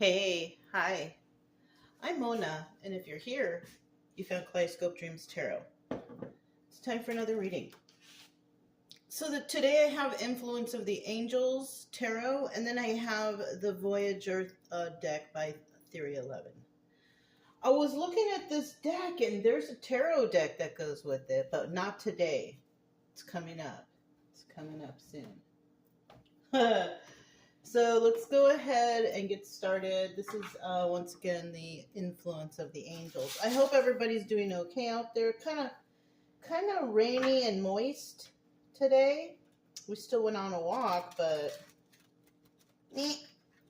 Hey, hi, I'm Mona, and if you're here, you found Kaleidoscope Dreams Tarot. It's time for another reading. So today I have Influence of the Angels Tarot, and then I have the Voyager deck by Theory 11. I was looking at this deck, and there's a tarot deck that goes with it, but not today. It's coming up. It's coming up soon. So let's go ahead and get started. This is once again the influence of the angels. I hope everybody's doing okay out there. Kind of rainy and moist today. We still went on a walk, but it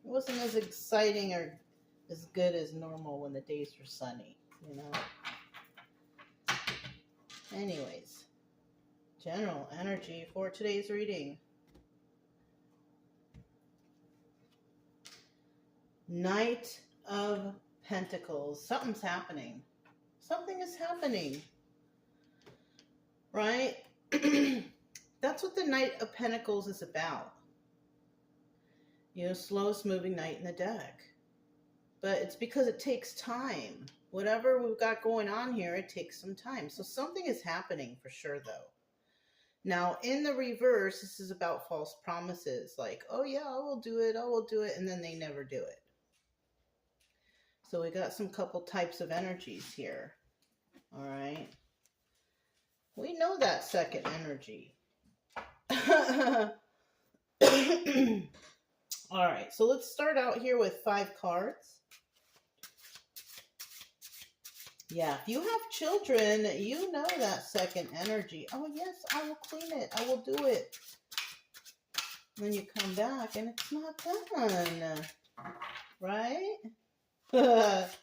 wasn't as exciting or as good as normal when the days were sunny, you know. Anyways, general energy for today's reading. Knight of Pentacles. Something's happening. Something is happening. Right? That's what the Knight of Pentacles is about. You know, slowest moving knight in the deck. But it's because it takes time. Whatever we've got going on here, it takes some time. So something is happening for sure, though. Now, in the reverse, this is about false promises. Like, oh yeah, I will do it, and then they never do it. So we got some couple types of energies here. All right. We know that second energy. All right. So let's start out here with 5 cards. Yeah, if you have children, you know that second energy. Oh, yes, I will clean it. I will do it. And then you come back and it's not done. Right? But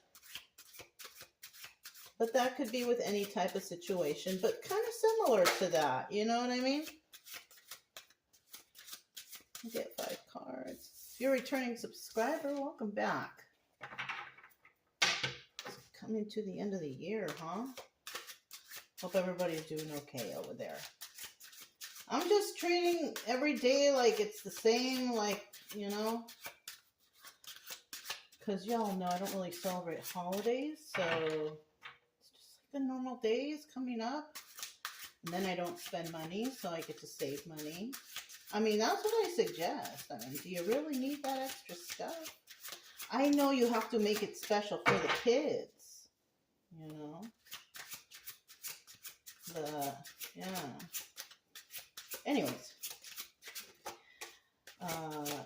that could be with any type of situation, but kind of similar to that. You know what I mean? You get 5 cards. If you're a returning subscriber, welcome back. It's coming to the end of the year, huh? Hope everybody's doing okay over there. I'm just treating every day like it's the same, like, you know, because y'all know I don't really celebrate holidays, so it's just like the normal days coming up. And then I don't spend money, so I get to save money. I mean, that's what I suggest. I mean, do you really need that extra stuff? I know you have to make it special for the kids, you know. But, yeah. Anyways.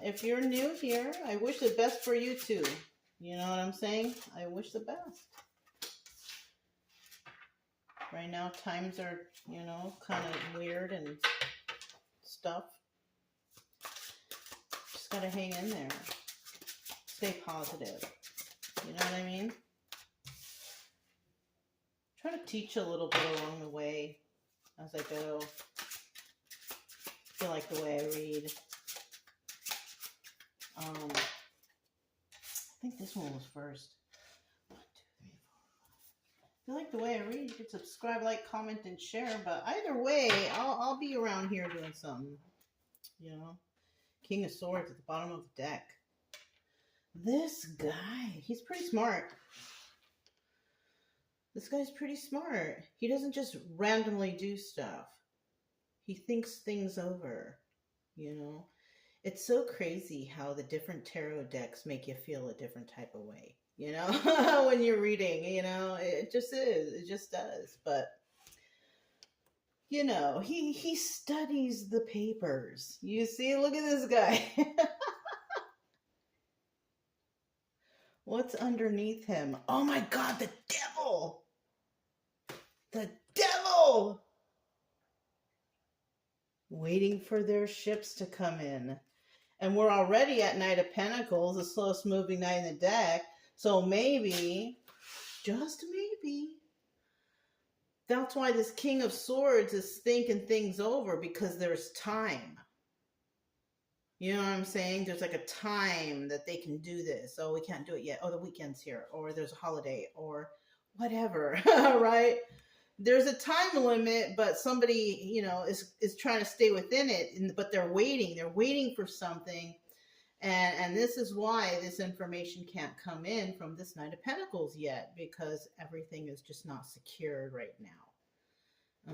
If you're new here, I wish the best for you too. You know what I'm saying? I wish the best. Right now, times are, you know, kind of weird and stuff. Just gotta hang in there. Stay positive. You know what I mean? Try to teach a little bit along the way as I go. I feel like the way I read. I think this one was first. 1, 2, 3, 4, 5. I feel like the way I read, you can subscribe, like, comment, and share. But either way, I'll be around here doing something. You know, King of Swords at the bottom of the deck. This guy, he's pretty smart. This guy's pretty smart. He doesn't just randomly do stuff. He thinks things over. You know. It's so crazy how the different tarot decks make you feel a different type of way, you know, when you're reading, you know, it just is, it just does. But, you know, he studies the papers. You see, look at this guy. What's underneath him? Oh my God, the devil! The devil! Waiting for their ships to come in. And we're already at Knight of Pentacles, the slowest moving knight in the deck. So maybe, just maybe, that's why this King of Swords is thinking things over, because there's time. You know what I'm saying? There's like a time that they can do this. Oh, we can't do it yet. Oh, the weekend's here. Or there's a holiday. Or whatever, right? There's a time limit, but somebody, you know, is trying to stay within it. But they're waiting. They're waiting for something. And this is why this information can't come in from this Knight of Pentacles yet, because everything is just not secured right now.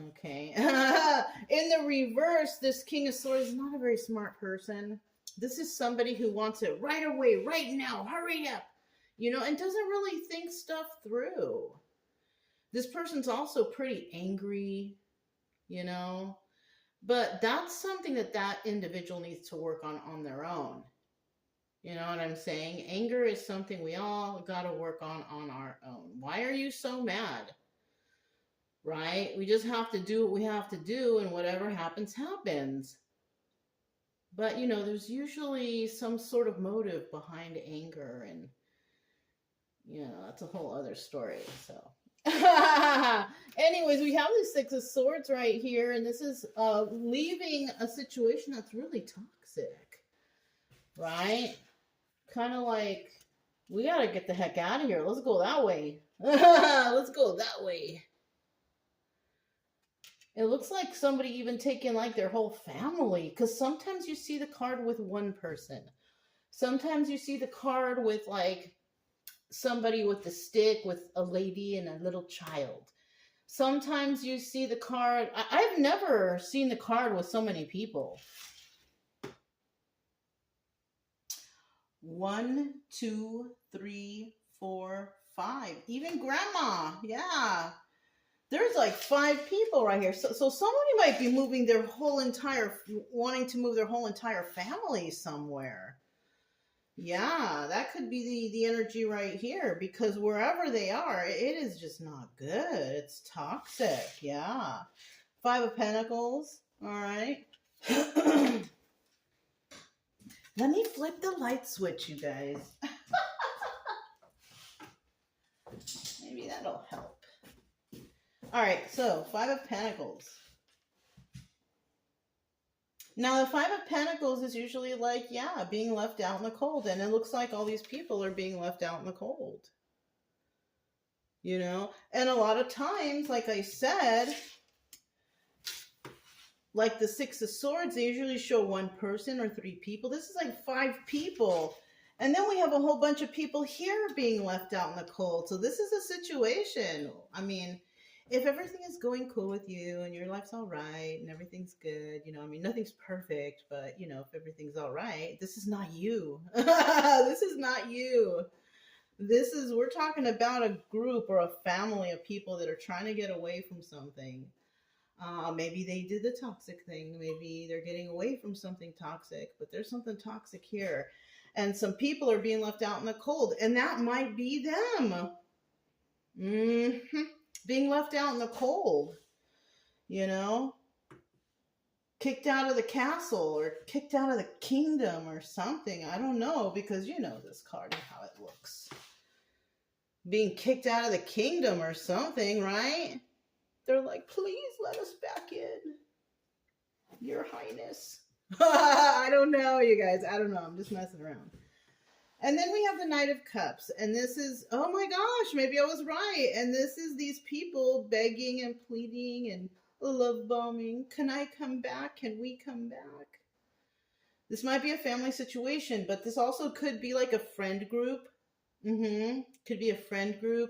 Okay. In the reverse, this King of Swords is not a very smart person. This is somebody who wants it right away, right now, hurry up, you know, and doesn't really think stuff through. This person's also pretty angry, you know, but that's something that that individual needs to work on their own. You know what I'm saying? Anger is something we all got to work on our own. Why are you so mad? Right? We just have to do what we have to do, and whatever happens, happens. But, you know, there's usually some sort of motive behind anger, and, you know, that's a whole other story. So, anyways, we have the Six of Swords right here, and this is leaving a situation that's really toxic, right? Kind of like, we got to get the heck out of here. Let's go that way. Let's go that way. It looks like somebody even taking like their whole family, because sometimes you see the card with one person. Sometimes you see the card with like somebody with the stick, with a lady and a little child. Sometimes you see the card. I've never seen the card with so many people. 1, 2, 3, 4, 5. Even grandma. Yeah. There's like 5 people right here. So somebody might be moving their whole entire, wanting to move their whole entire family somewhere. Yeah, that could be the energy right here, because wherever they are, it is just not good. It's toxic. Yeah. 5 of Pentacles. All right. Let me flip the light switch, you guys. Maybe that'll help. All right, so 5 of Pentacles. Now, the 5 of Pentacles is usually like, yeah, being left out in the cold. And it looks like all these people are being left out in the cold. You know? And a lot of times, like I said, like the 6 of Swords, they usually show 1 person or 3 people. This is like 5 people. And then we have a whole bunch of people here being left out in the cold. So this is a situation. I mean, if everything is going cool with you and your life's all right and everything's good, you know, I mean, nothing's perfect, but, you know, if everything's all right, this is not you. This is not you. This is, we're talking about a group or a family of people that are trying to get away from something. Maybe they did the toxic thing. Maybe they're getting away from something toxic, but there's something toxic here. And some people are being left out in the cold, and that might be them. Being left out in the cold, you know, kicked out of the castle or kicked out of the kingdom or something. I don't know, because you know this card and how it looks. Being kicked out of the kingdom or something, right? They're like, please let us back in, Your Highness. I don't know, you guys. I don't know. I'm just messing around. And then we have the Knight of Cups. And this is, oh my gosh, maybe I was right. And this is these people begging and pleading and love bombing. Can I come back? Can we come back? This might be a family situation, but this also could be like a friend group. Could be a friend group.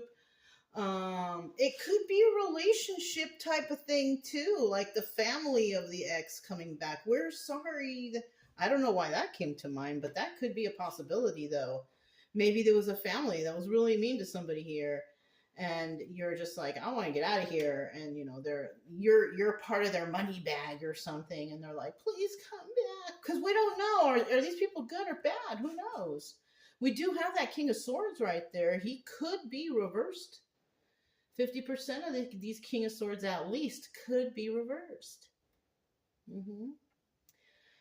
It could be a relationship type of thing too, like the family of the ex coming back. We're sorry. I don't know why that came to mind, but that could be a possibility though. Maybe there was a family that was really mean to somebody here, and you're just like, I want to get out of here, and you know, you're part of their money bag or something, and they're like, please come back, because we don't know, are these people good or bad? Who knows? We do have that King of Swords right there. He could be reversed. 50% of these King of Swords at least could be reversed.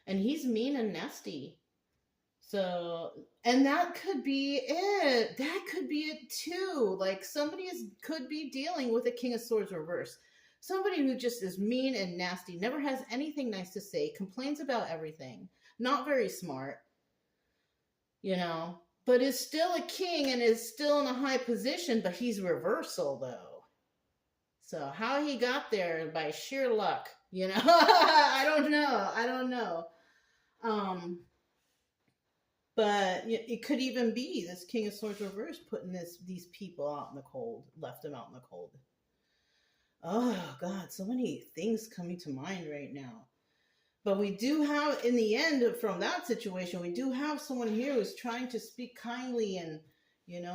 And he's mean and nasty. So, and that could be it. That could be it too. Like somebody could be dealing with a King of Swords reverse. Somebody who just is mean and nasty, never has anything nice to say, complains about everything, not very smart, you know, but is still a king and is still in a high position, but he's reversal though. So how he got there, by sheer luck, you know, I don't know. But it could even be this King of Swords reverse putting these people out in the cold, left them out in the cold. Oh God, so many things coming to mind right now. But we do have, in the end, from that situation, we do have someone here who's trying to speak kindly, and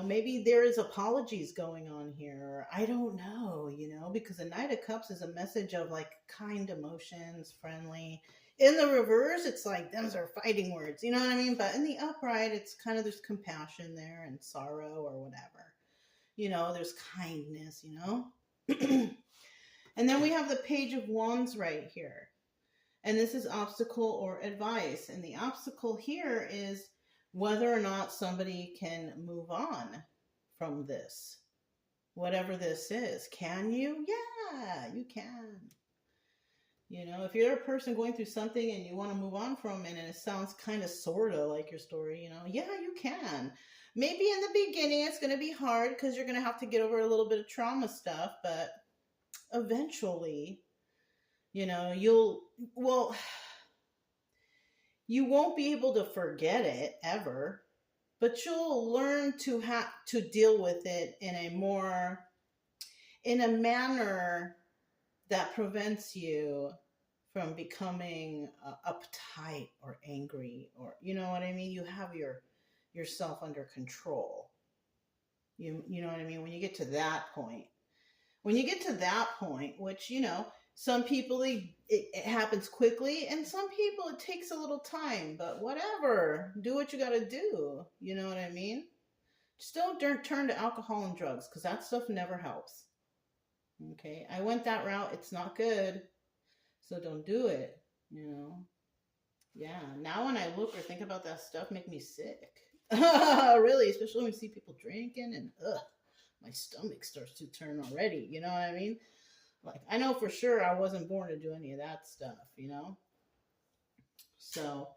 maybe there is apologies going on here, or I don't know, because the Knight of Cups is a message of like kind emotions, friendly. In the reverse, it's like those are fighting words, you know what I mean? But in the upright, it's kind of there's compassion there and sorrow or whatever. There's kindness, And then we have the Page of Wands right here. And this is obstacle or advice. And the obstacle here is whether or not somebody can move on from this. Whatever this is. Can you? Yeah, you can. If you're a person going through something and you want to move on from it and it sounds kind of sort of like your story, yeah, you can. Maybe in the beginning it's going to be hard because you're going to have to get over a little bit of trauma stuff, but eventually, you won't be able to forget it ever, but you'll learn to deal with it in a manner that prevents you from becoming uptight or angry, or you know what I mean. You have yourself under control. You know what I mean. When you get to that point, which some people it happens quickly, and some people it takes a little time. But whatever, do what you got to do. You know what I mean. Just don't turn to alcohol and drugs, because that stuff never helps. Okay, I went that route. It's not good. So don't do it, Yeah, now when I look or think about that stuff, make me sick. Really, especially when you see people drinking and my stomach starts to turn already. You know what I mean? Like, I know for sure I wasn't born to do any of that stuff, So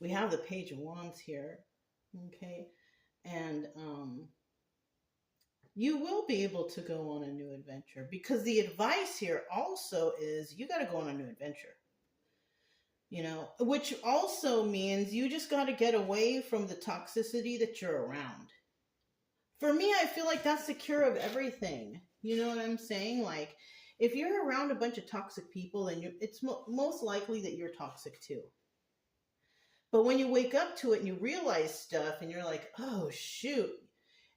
we have the Page of Wands here, okay? And you will be able to go on a new adventure, because the advice here also is you got to go on a new adventure. Which also means you just got to get away from the toxicity that you're around. For me, I feel like that's the cure of everything. You know what I'm saying? Like, if you're around a bunch of toxic people, then it's most likely that you're toxic too. But when you wake up to it and you realize stuff and you're like, oh, shoot,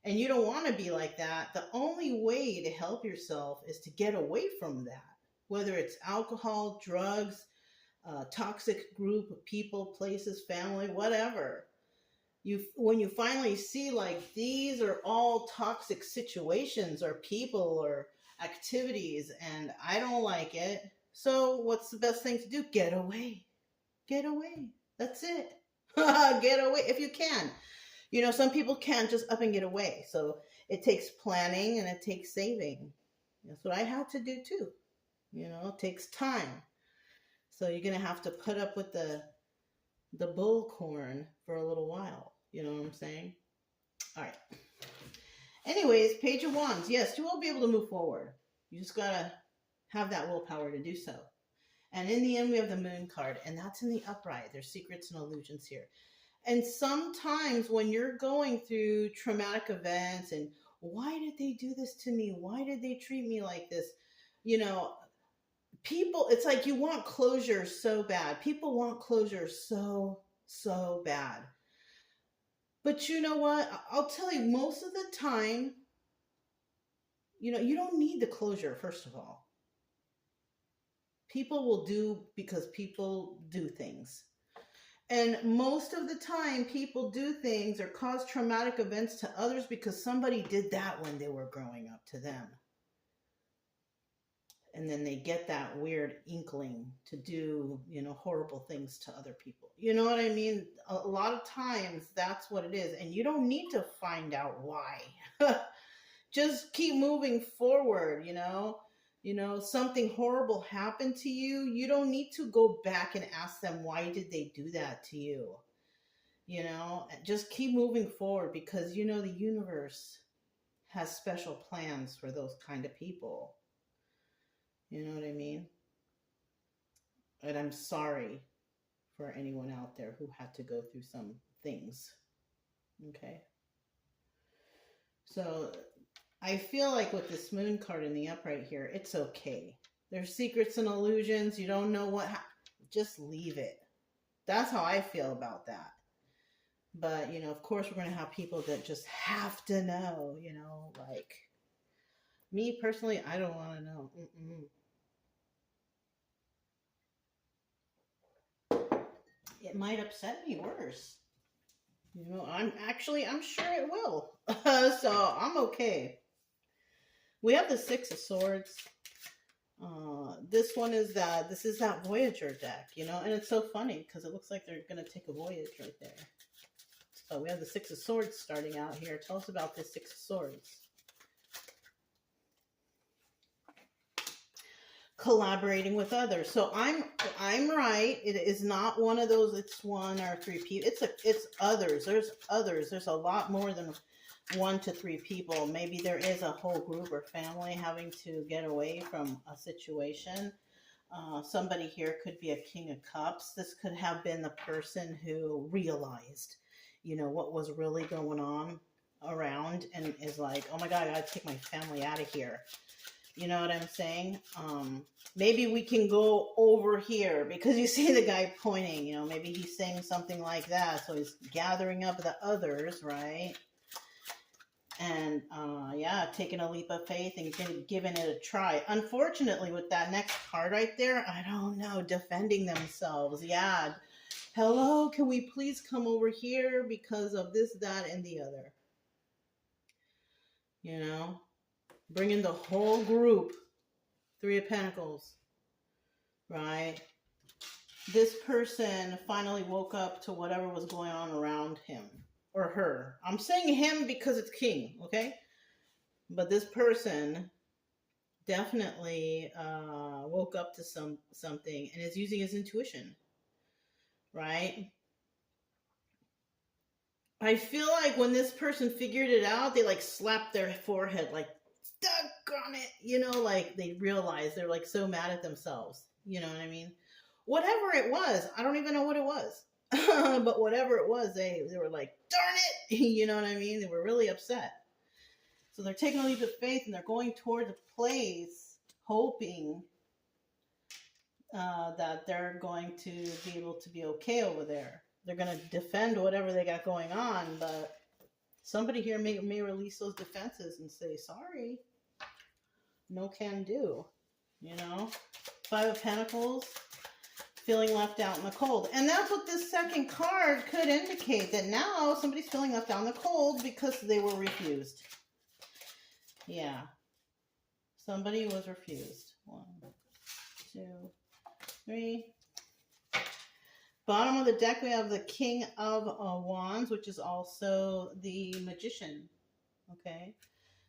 and you don't want to be like that, the only way to help yourself is to get away from that. Whether it's alcohol, drugs, toxic group of people, places, family, whatever. When you finally see like these are all toxic situations or people or activities, and I don't like it, so what's the best thing to do? Get away. That's it. Get away if you can. Some people can't just up and get away, so it takes planning and it takes saving. That's what I had to do too. It takes time. So you're going to have to put up with the bullcorn for a little while. You know what I'm saying? All right. Anyways, Page of Wands. Yes, you will be able to move forward. You just got to have that willpower to do so. And in the end, we have the Moon card, and that's in the upright. There's secrets and illusions here. And sometimes when you're going through traumatic events and why did they do this to me? Why did they treat me like this? People, it's like you want closure so bad. People want closure so bad. But you know what? I'll tell you, most of the time, you don't need the closure, first of all. People will do because people do things. And most of the time, people do things or cause traumatic events to others because somebody did that when they were growing up to them. And then they get that weird inkling to do, horrible things to other people. You know what I mean? A lot of times that's what it is. And you don't need to find out why. Just keep moving forward, something horrible happened to you. You don't need to go back and ask them, why did they do that to you? Just keep moving forward, because, the universe has special plans for those kind of people. You know what I mean? And I'm sorry for anyone out there who had to go through some things Okay. So I feel like with this moon card in the upright here, it's okay. There's secrets and illusions. You don't know what just leave it. That's how I feel about that. But, of course, we're going to have people that just have to know, like me personally, I don't want to know. It might upset me worse. I'm sure it will. So I'm okay. We have the Six of Swords. This is that Voyager deck, and it's so funny because it looks like they're going to take a voyage right there. So we have the Six of Swords starting out here. Tell us about this Six of Swords. Collaborating with others. So I'm right. It is not one of those. It's one or three people. It's others. There's others. There's a lot more than 1 to 3 people. Maybe there is a whole group or family having to get away from a situation. Somebody here could be a King of Cups. This could have been the person who realized, what was really going on around and is like, oh my God, I gotta take my family out of here. You know what I'm saying? Maybe we can go over here because you see the guy pointing, maybe he's saying something like that. So he's gathering up the others, right? And taking a leap of faith and giving it a try. Unfortunately, with that next card right there, I don't know, defending themselves. Yeah. Hello, can we please come over here because of this, that, and the other? Bringing the whole group. 3 of Pentacles, right? This person finally woke up to whatever was going on around him or her. I'm saying him because it's king, okay? But this person definitely woke up to something and is using his intuition, right? I feel like when this person figured it out, they like slapped their forehead like, stuck on it, like they realized they're like so mad at themselves. You know what I mean? Whatever it was, I don't even know what it was. But whatever it was, they were like, darn it. You know what I mean? They were really upset. So they're taking a leap of faith and they're going towards a place hoping that they're going to be able to be okay over there. They're going to defend whatever they got going on, but somebody here may release those defenses and say, sorry, no can do, 5 of Pentacles, feeling left out in the cold. And that's what this second card could indicate, that now somebody's feeling left out in the cold because they were refused. Yeah. Somebody was refused. 1, 2, 3. Bottom of the deck, we have the King of Wands, which is also the Magician. Okay.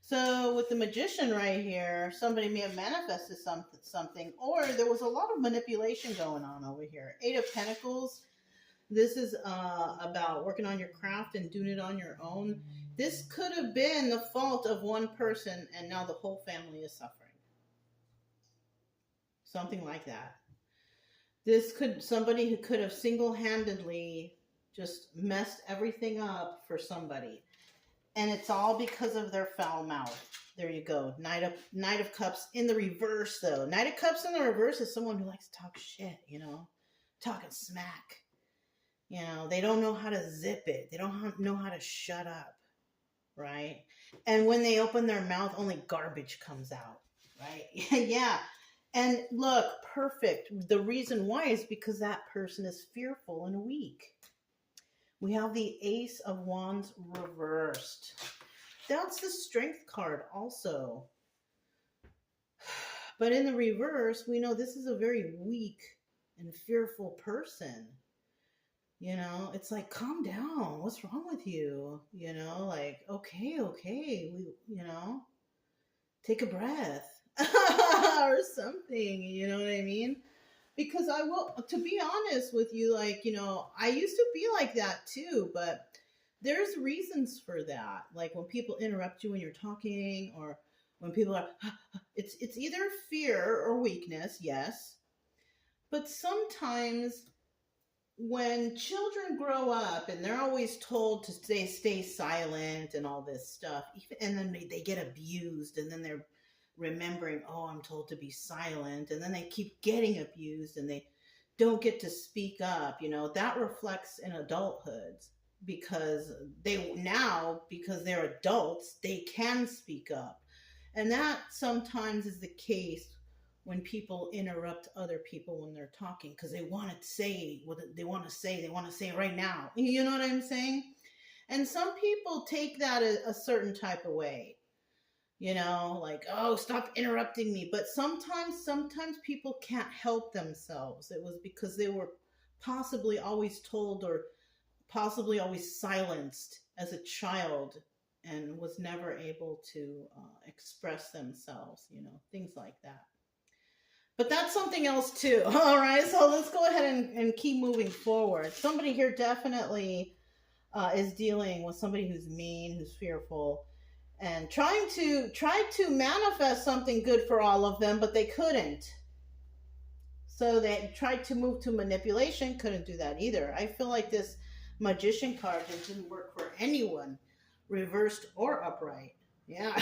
So with the Magician right here, somebody may have manifested something, or there was a lot of manipulation going on over here. 8 of Pentacles. This is about working on your craft and doing it on your own. This could have been the fault of one person, and now the whole family is suffering. Something like that. Somebody who could have single-handedly just messed everything up for somebody. And it's all because of their foul mouth. There you go. Knight of Cups in the reverse, though. Knight of Cups in the reverse is someone who likes to talk shit, talking smack. They don't know how to zip it. They don't know how to shut up, right? And when they open their mouth, only garbage comes out, right? Yeah. And look, perfect. The reason why is because that person is fearful and weak. We have the Ace of Wands reversed. That's the Strength card also. But in the reverse, we know this is a very weak and fearful person. It's like, calm down. What's wrong with you? Like, okay. Take a breath or something. You know what I mean? Because to be honest with you, like, I used to be like that too, but there's reasons for that. Like when people interrupt you when you're talking, or when people are, it's either fear or weakness, yes. But sometimes when children grow up and they're always told to stay silent and all this stuff, and then they get abused, and then they're remembering, oh, I'm told to be silent, and then they keep getting abused and they don't get to speak up, that reflects in adulthood, because because they're adults, they can speak up. And that sometimes is the case when people interrupt other people when they're talking, because they want to say what they want to say. They want to say it right now. You know what I'm saying? And some people take that a certain type of way, like, oh, stop interrupting me. But sometimes people can't help themselves. It was because they were possibly always told, or possibly always silenced as a child, and was never able to express themselves, things like that. But that's something else too. All right, so let's go ahead and keep moving forward. Somebody here definitely is dealing with somebody who's mean, who's fearful, and tried to manifest something good for all of them, but they couldn't. So they tried to move to manipulation, couldn't do that either. I feel like this magician card just didn't work for anyone, reversed or upright. Yeah.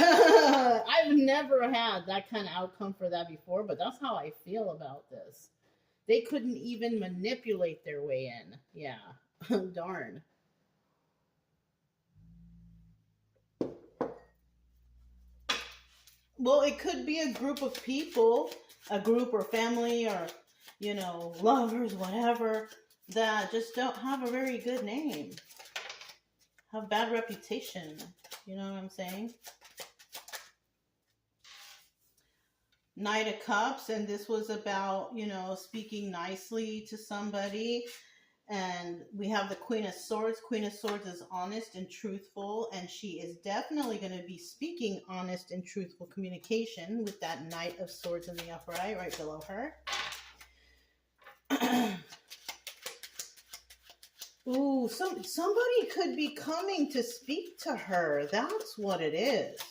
I've never had that kind of outcome for that before, but that's how I feel about this. They couldn't even manipulate their way in. Yeah. Darn. Well, it could be a group of people, a group or family, or, lovers, whatever, that just don't have a very good name, have bad reputation. You know what I'm saying? Knight of Cups, and this was about, speaking nicely to somebody. And we have the Queen of Swords. Queen of Swords is honest and truthful, and she is definitely going to be speaking honest and truthful communication with that Knight of Swords in the upright right below her. Ooh, somebody could be coming to speak to her. That's what it is.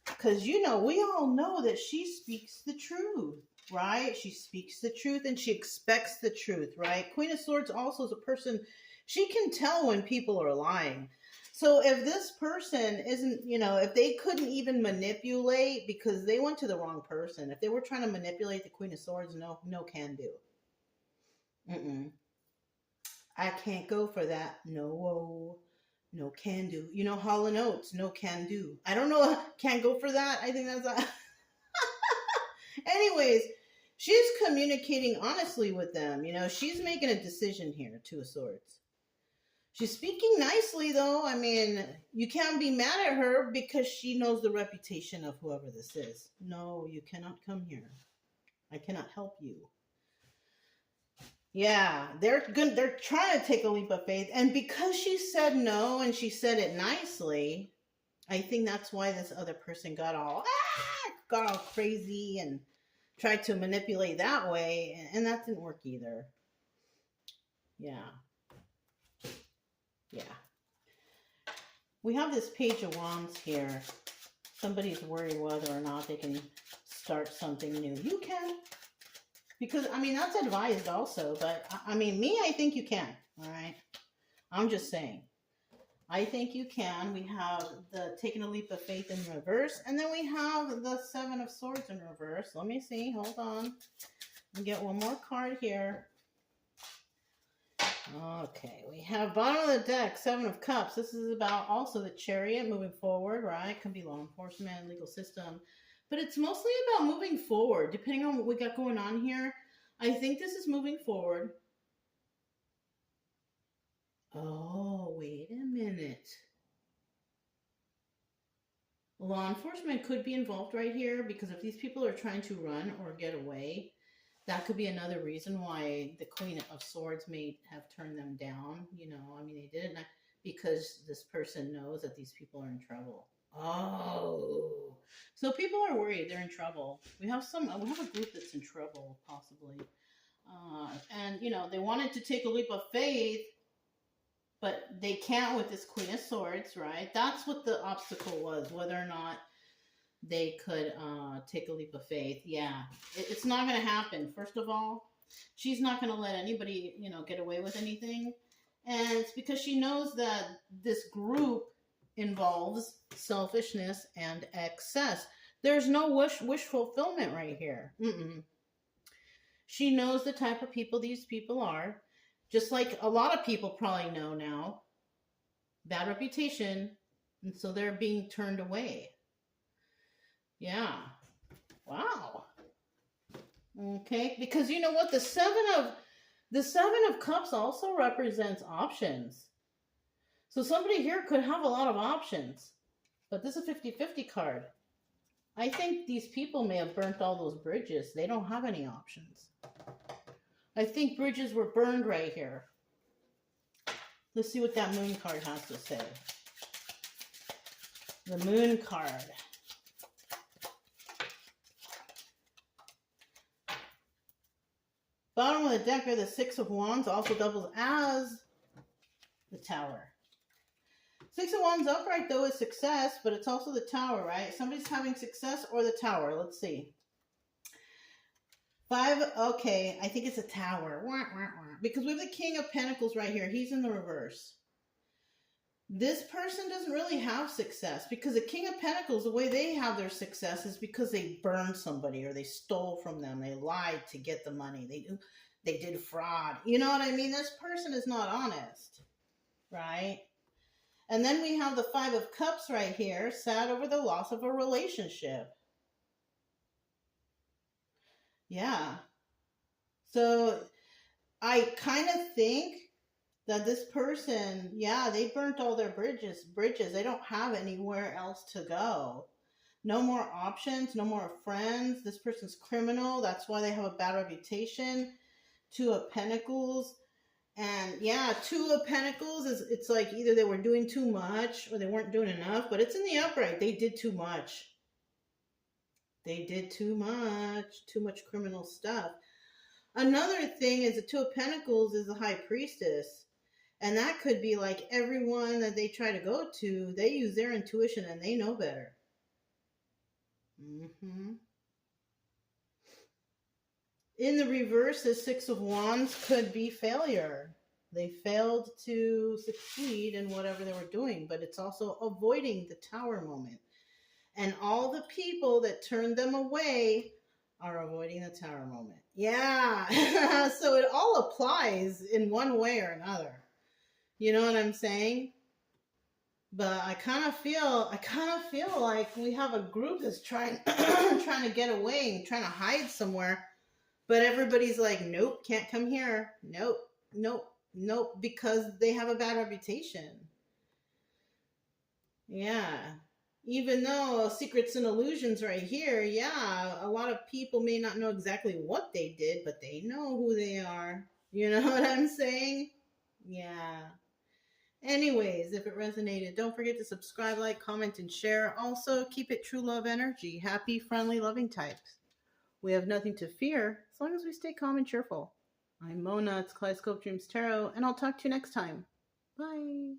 Because, we all know that she speaks the truth, right? She speaks the truth and she expects the truth, right? Queen of Swords also is a person, she can tell when people are lying. So if this person isn't, if they couldn't even manipulate because they went to the wrong person, if they were trying to manipulate the Queen of Swords, no can do. I can't go for that. No can do. Hall & Oates, no can do. I don't know, can't go for that. I think that's a... Anyways, she's communicating honestly with them. She's making a decision here, Two of Swords. She's speaking nicely, though. I mean, you can't be mad at her because she knows the reputation of whoever this is. No, you cannot come here. I cannot help you. Yeah, they're trying to take a leap of faith. And because she said no and she said it nicely, I think that's why this other person got all crazy and tried to manipulate that way. And that didn't work either. Yeah. We have this Page of Wands here. Somebody's worried whether or not they can start something new. You can. Because, that's advised also. But, I think you can. All right? I'm just saying. I think you can. We have the taking a leap of faith in reverse. And then we have the Seven of Swords in reverse. Let me see. Hold on. Let me get one more card here. Okay. We have bottom of the deck, Seven of Cups. This is about also the Chariot moving forward, right? Could be law enforcement, legal system. But it's mostly about moving forward, depending on what we got going on here. I think this is moving forward. Oh, wait a minute. Law enforcement could be involved right here, because if these people are trying to run or get away, that could be another reason why the Queen of Swords may have turned them down. They didn't, because this person knows that these people are in trouble. Oh, so people are worried they're in trouble. We have a group that's in trouble, possibly. And, they wanted to take a leap of faith, but they can't with this Queen of Swords, right? That's what the obstacle was, whether or not they could take a leap of faith. Yeah, it's not going to happen. First of all, She's not going to let anybody, you know, get away with anything. And it's because she knows that this group involves selfishness and excess. There's no wish fulfillment right here. She knows the type of people these people are, just like a lot of people probably know now. Bad reputation, and so they're being turned away. Yeah. Wow. Okay, because you know what, the seven of cups also represents options. So somebody here could have a lot of options, but this is a 50-50 card. I think these people may have burnt all those bridges. They don't have any options. I think bridges were burned right here. Let's see what that moon card has to say. The moon card. Bottom of the deck are the Six of Wands, also doubles as the Tower. Six of Wands upright, though, is success, but it's also the Tower, right? Somebody's having success or the Tower. Let's see. Five, okay, I think it's a Tower. Because we have the King of Pentacles right here. He's in the reverse. This person doesn't really have success because the King of Pentacles, the way they have their success is because they burned somebody or they stole from them. They lied to get the money. They did fraud. You know what I mean? This person is not honest, right? And then we have the Five of Cups right here, sad over the loss of a relationship. Yeah. So I kind of think that this person, yeah, they burnt all their bridges. They don't have anywhere else to go. No more options, no more friends. This person's criminal. That's why they have a bad reputation. Two of Pentacles. And yeah, Two of Pentacles is, it's like either they were doing too much or they weren't doing enough, but it's in the upright. They did too much. They did too much criminal stuff. Another thing is the Two of Pentacles is the High Priestess. And that could be like everyone that they try to go to, they use their intuition and they know better. In the reverse, the Six of Wands could be failure. They failed to succeed in whatever they were doing, but it's also avoiding the Tower moment. And all the people that turned them away are avoiding the Tower moment. Yeah. So it all applies in one way or another. You know what I'm saying? But I kind of feel like we have a group that's trying to get away and trying to hide somewhere. But everybody's like, nope, can't come here. Nope, because they have a bad reputation. Yeah. Even though Secrets and Illusions right here, yeah, a lot of people may not know exactly what they did, but they know who they are. You know what I'm saying? Yeah. Anyways, if it resonated, don't forget to subscribe, like, comment, and share. Also, keep it true love energy. Happy, friendly, loving types. We have nothing to fear as long as we stay calm and cheerful. I'm Mona. It's Kaleidoscope Dreams Tarot, and I'll talk to you next time. Bye.